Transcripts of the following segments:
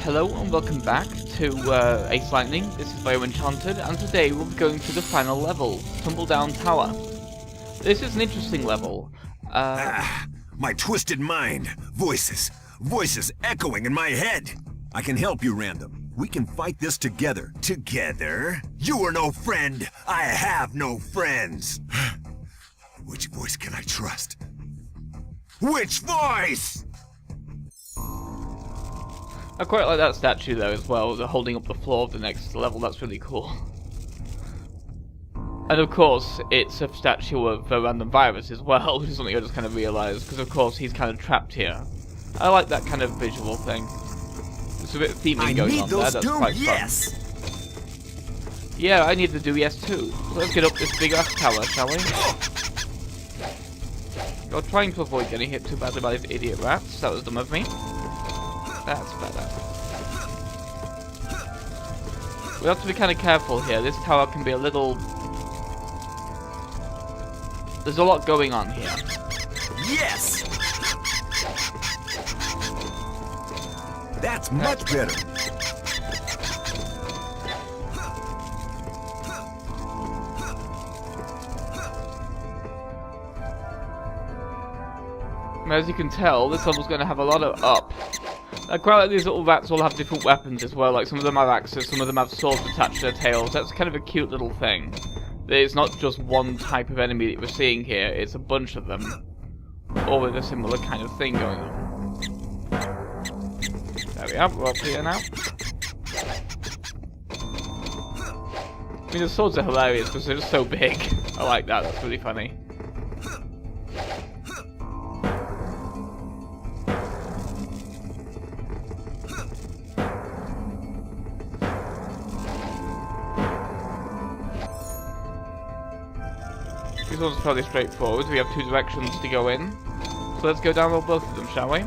Hello and welcome back to Ace Lightning. This is Bio Enchanted, and today we'll be going to the final level, Tumble-Down Tower. This is an interesting level. My twisted mind. Voices echoing in my head. I can help you, Random. We can fight this together. Together? You are no friend. I have no friends. Which voice can I trust? Which voice? I quite like that statue though as well, holding up the floor of the next level. That's really cool. And of course, it's a statue of a random virus as well, which is something I just kind of realised, because of course he's kind of trapped here. I like that kind of visual thing. There's a bit of theming going on there, that's quite fun. Yeah, I need the do yes too. So let's get up this big ass tower, shall we? You're trying to avoid getting hit too badly by these idiot rats. That was dumb of me. That's better. We have to be kind of careful here. This tower can be a little... There's a lot going on here. Yes! That's much better. As you can tell, this level's going to have a lot of up. I quite like these little rats all have different weapons as well, like some of them have axes, some of them have swords attached to their tails. That's kind of a cute little thing. It's not just one type of enemy that we're seeing here, it's a bunch of them. All with a similar kind of thing going on. There we are, we're up here now. I mean, the swords are hilarious because they're just so big. I like that, that's really funny. These ones are fairly straightforward. We have two directions to go in. So let's go down both of them, shall we?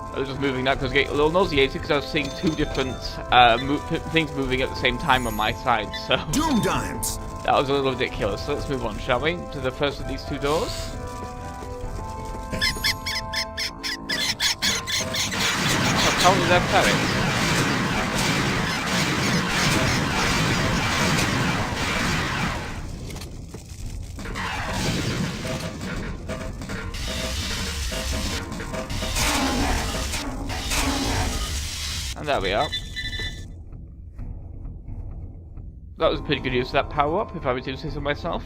I was just moving that because I was getting a little nauseated because I was seeing two different things moving at the same time on my side, so... Doom Dimes! That was a little ridiculous. So let's move on, shall we? To the first of these two doors. Apparently they're ferrets. And there we are. That was a pretty good use of that power up, if I were to say so myself.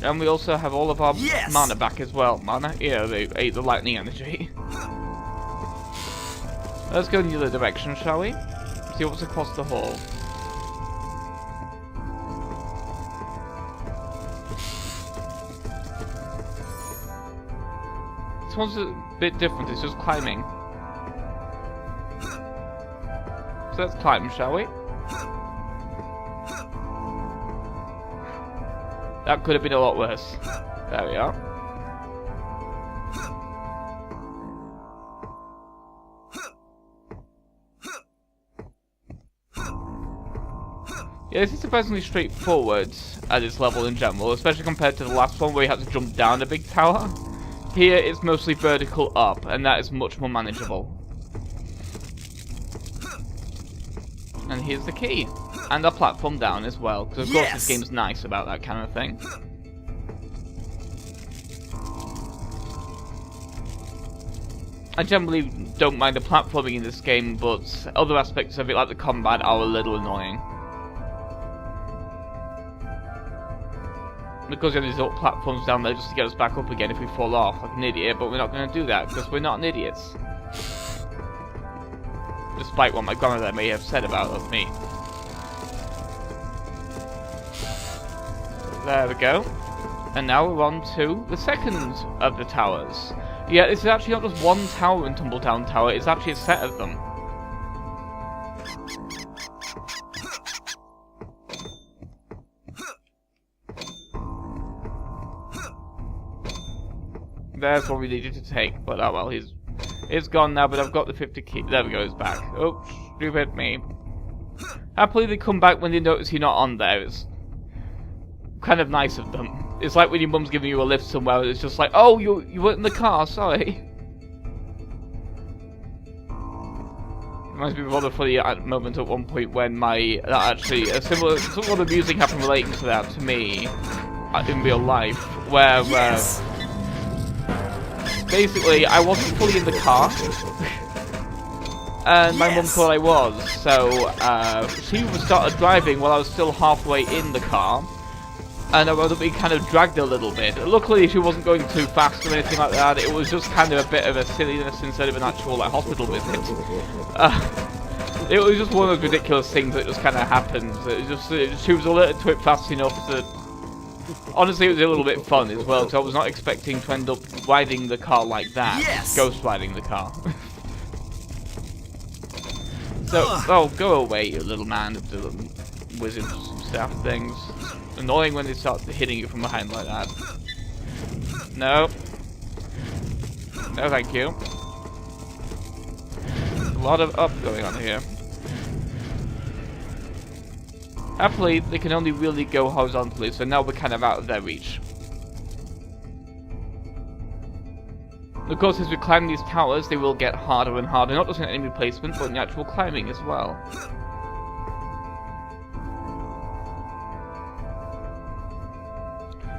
And we also have all of our mana back as well. Mana? Yeah, they ate the lightning energy. Let's go in the other direction, shall we? See what's across the hall. This one's a bit different, it's just climbing. So let's climb, shall we? That could have been a lot worse. There we are. Yeah, this is surprisingly straightforward at this level in general, especially compared to the last one where you had to jump down a big tower. Here it's mostly vertical up, and that is much more manageable. And here's the key. And our platform down as well, because of course this game's nice about that kind of thing. I generally don't mind the platforming in this game, but other aspects of it, like the combat, are a little annoying. Because we have these little platforms down there just to get us back up again if we fall off like an idiot, but we're not going to do that because we're not idiots. Despite what my grandmother may have said about me. There we go. And now we're on to the second of the towers. Yeah, this is actually not just one tower in Tumble-Down Tower, it's actually a set of them. There's what we needed to take, but oh well, it's gone now, but I've got the 50 key. There we go, it's back. Oops, stupid me. Happily they come back when they notice you're not on there. It's kind of nice of them. It's like when your mum's giving you a lift somewhere, it's just like, oh, you weren't in the car, sorry. Reminds me of a rather funny moment at one point when actually a similar sort of music happened relating to that to me in real life, where basically I wasn't fully in the car. And my mum thought I was, so she started driving while I was still halfway in the car, and I was being kind of dragged a little bit. Luckily, she wasn't going too fast or anything like that. It was just kind of a bit of a silliness instead of an actual hospital visit. It was just one of those ridiculous things that just kind of happened. She was alerted to it fast enough that. Honestly, it was a little bit fun as well, so I was not expecting to end up riding the car like that. Yes! Ghost riding the car. So, oh, go away, you little man of the wizard staff things. It's annoying when they start hitting you from behind like that. No. No, thank you. A lot of up going on here. Happily, they can only really go horizontally, so now we're kind of out of their reach. Of course, as we climb these towers, they will get harder and harder, not just in enemy placement, but in the actual climbing as well.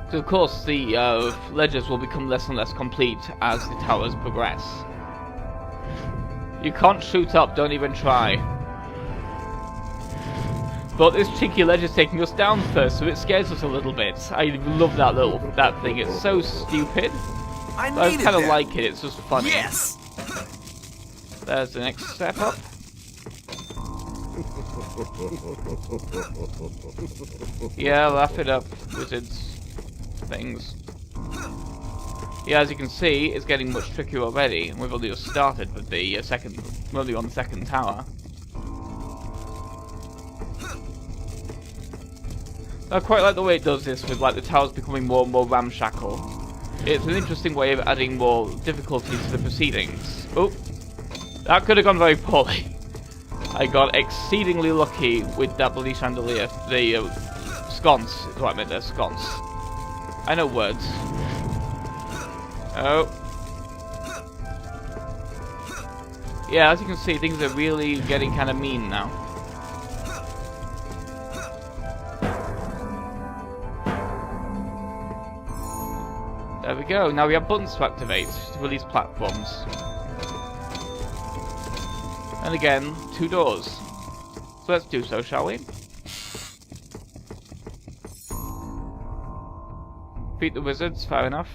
So of course, the ledges will become less and less complete as the towers progress. You can't shoot up, don't even try. But this cheeky ledge is taking us down first, so it scares us a little bit. I love that thing, it's so stupid. I kind of like it, it's just funny. Yes! There's the next step up. Yeah, laugh it up, wizards. Things. Yeah, as you can see, it's getting much trickier already, and we've only just started with the we're only on the second tower. I quite like the way it does this with like the towers becoming more and more ramshackle. It's an interesting way of adding more difficulty to the proceedings. Oh, that could have gone very poorly. I got exceedingly lucky with that bloody chandelier. The sconce is what I meant there, sconce. I know words. Oh. Yeah, as you can see, things are really getting kind of mean now. There we go, now we have buttons to activate to release platforms. And again, 2 doors. So let's do so, shall we? Beat the wizards, fair enough.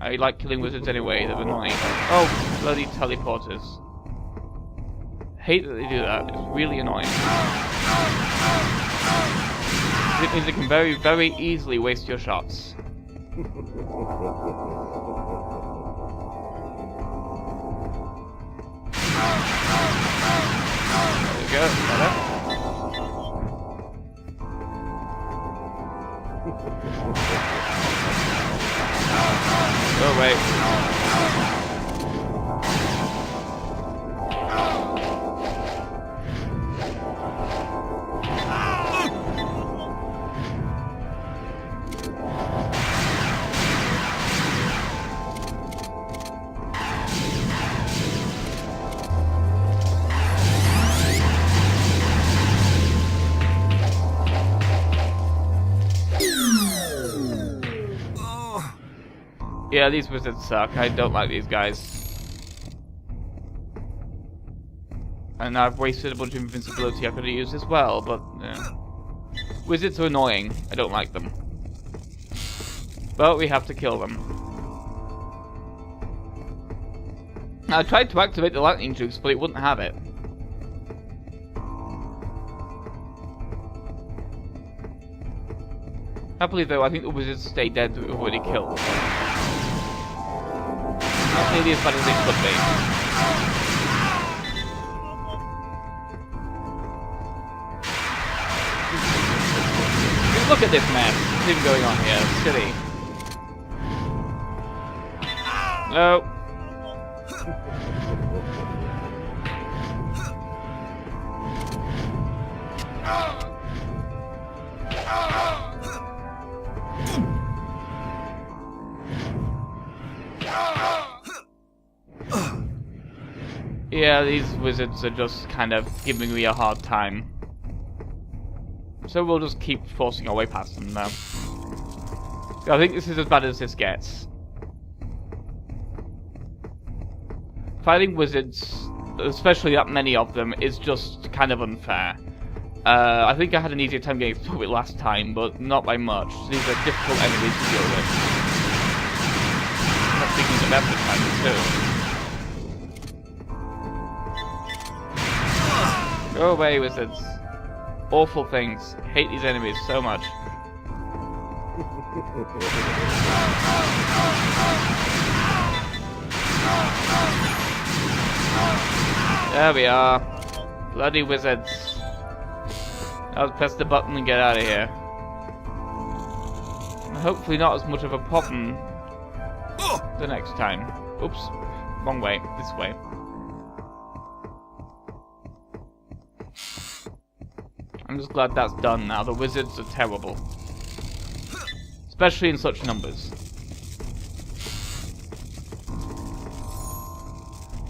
I like killing wizards anyway, they're annoying. Oh, bloody teleporters. Hate that they do that, it's really annoying. It means they can very, very easily waste your shots. There we go, better. Go away. Yeah, these wizards suck. I don't like these guys. And I've wasted a bunch of invincibility I could have used as well, but wizards are annoying. I don't like them. But we have to kill them. I tried to activate the lightning juice, but it wouldn't have it. Happily though, I think the wizards stay dead that we've already killed. Not nearly as bad as it could be. Just look at this mess. What's even going on here? It's silly. No. Yeah, these wizards are just kind of giving me a hard time. So we'll just keep forcing our way past them now. I think this is as bad as this gets. Fighting wizards, especially that many of them, is just kind of unfair. I think I had an easier time getting through it last time, but not by much. These are difficult enemies to deal with. I'm thinking of every time too. Go away, wizards. Awful things. Hate these enemies so much. There we are. Bloody wizards. I'll press the button and get out of here. And hopefully not as much of a problem the next time. Oops. Wrong way. This way. I'm just glad that's done now. The wizards are terrible. Especially in such numbers.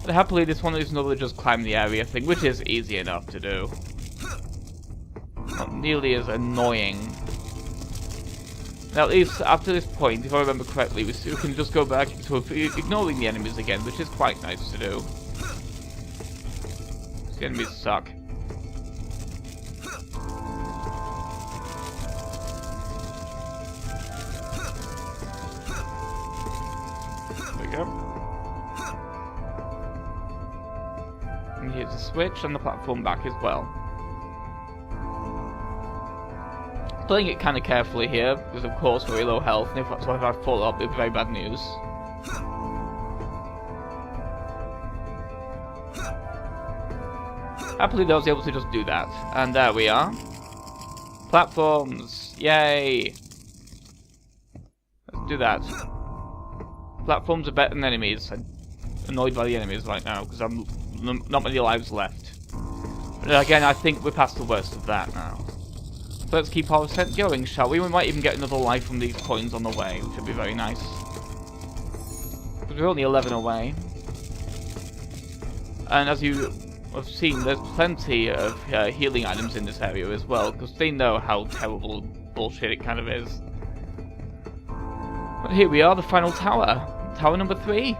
But happily this one is another just climb the area thing, which is easy enough to do. Not nearly as annoying. Now at least after this point, if I remember correctly, we can just go back to ignoring the enemies again, which is quite nice to do. These enemies suck. And here's a switch and the platform back as well. Playing it kind of carefully here, because of course very low health, and if I fall up, it'll be very bad news. Happily I was able to just do that, and there we are. Platforms! Yay! Let's do that. Platforms are better than enemies. I'm annoyed by the enemies right now because I'm not many lives left. But again, I think we're past the worst of that now. So let's keep our ascent going, shall we? We might even get another life from these coins on the way, which would be very nice. Because we're only 11 away. And as you have seen, there's plenty of healing items in this area as well, because they know how terrible bullshit it kind of is. But here we are, the final tower. Tower number 3.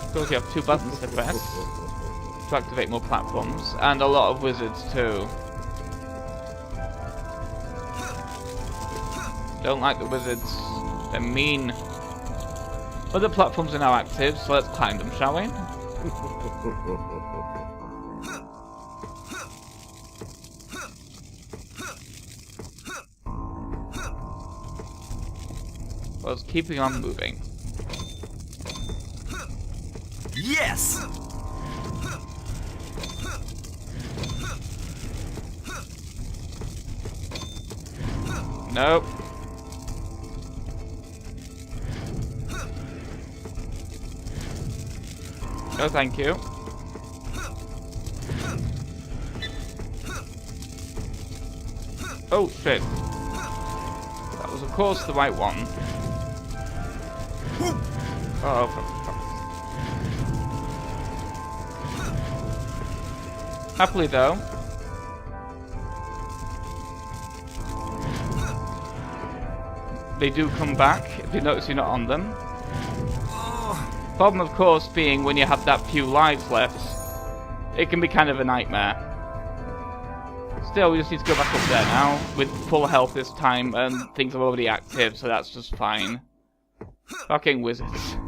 Of course, you have 2 buttons to press to activate more platforms, and a lot of wizards too. Don't like the wizards. They're mean. Other platforms are now active, so let's climb them, shall we? Well, it's keeping on moving. Yes! Nope. No, thank you. Oh, shit. That was, of course, the right one. Oh, fuck. Happily, though. They do come back if you notice you're not on them. Problem, of course, being when you have that few lives left, it can be kind of a nightmare. Still, we just need to go back up there now, with full health this time, and things are already active, so that's just fine. Fucking wizards.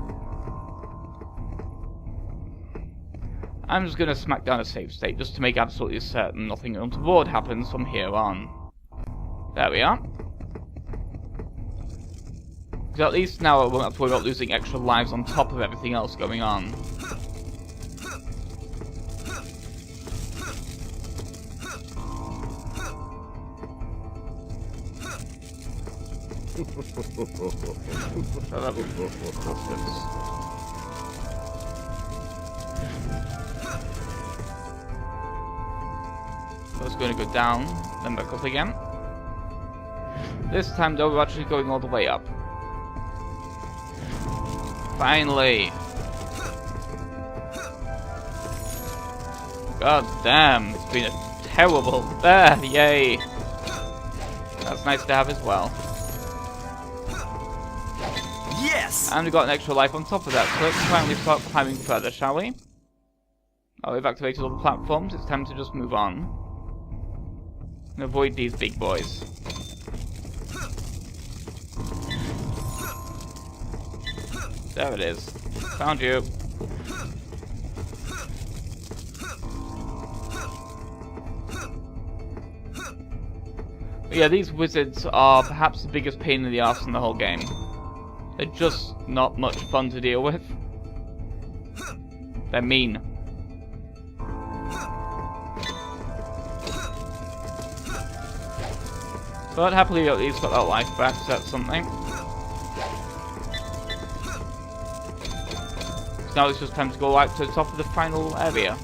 I'm just gonna smack down a save state, just to make absolutely certain nothing untoward happens from here on. There we are. Because at least now I won't have to worry about losing extra lives on top of everything else going on. Shut up, bastards. So it's going to go down, then back up again. This time though, we're actually going all the way up. Finally! God damn, it's been a terrible... There, yay! That's nice to have as well. Yes! And we've got an extra life on top of that, so let's finally start climbing further, shall we? Oh, we've activated all the platforms, it's time to just move on. And avoid these big boys. There it is. Found you. But yeah, these wizards are perhaps the biggest pain in the arse in the whole game. They're just not much fun to deal with. They're mean. But happily at least got that life back, so that's something. So now it's just time to go right to the top of the final area.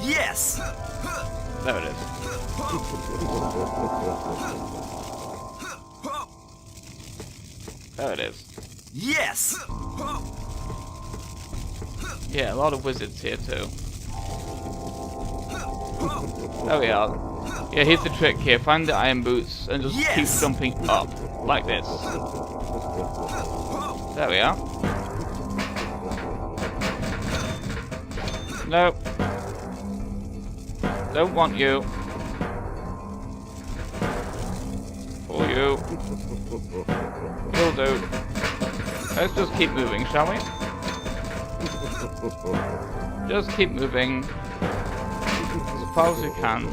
Yes! There it is. There it is. Yes! Yeah, a lot of wizards here too. There we are. Yeah, here's the trick here. Find the iron boots and just keep jumping up. Like this. There we are. No. Don't want you. For you. Will do. Let's just keep moving, shall we? Just keep moving. As far as we can.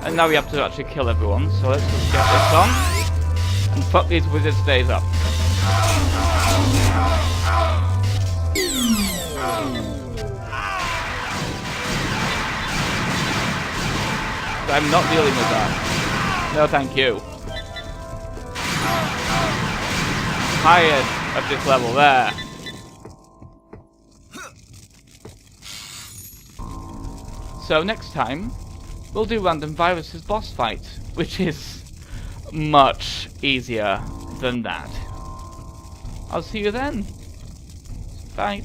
And now we have to actually kill everyone, so let's just get this on. And fuck these wizards' days up. I'm not dealing with that. No, thank you. Tired of this level there. So next time, we'll do Random Virus's boss fight, which is much easier than that. I'll see you then. Bye.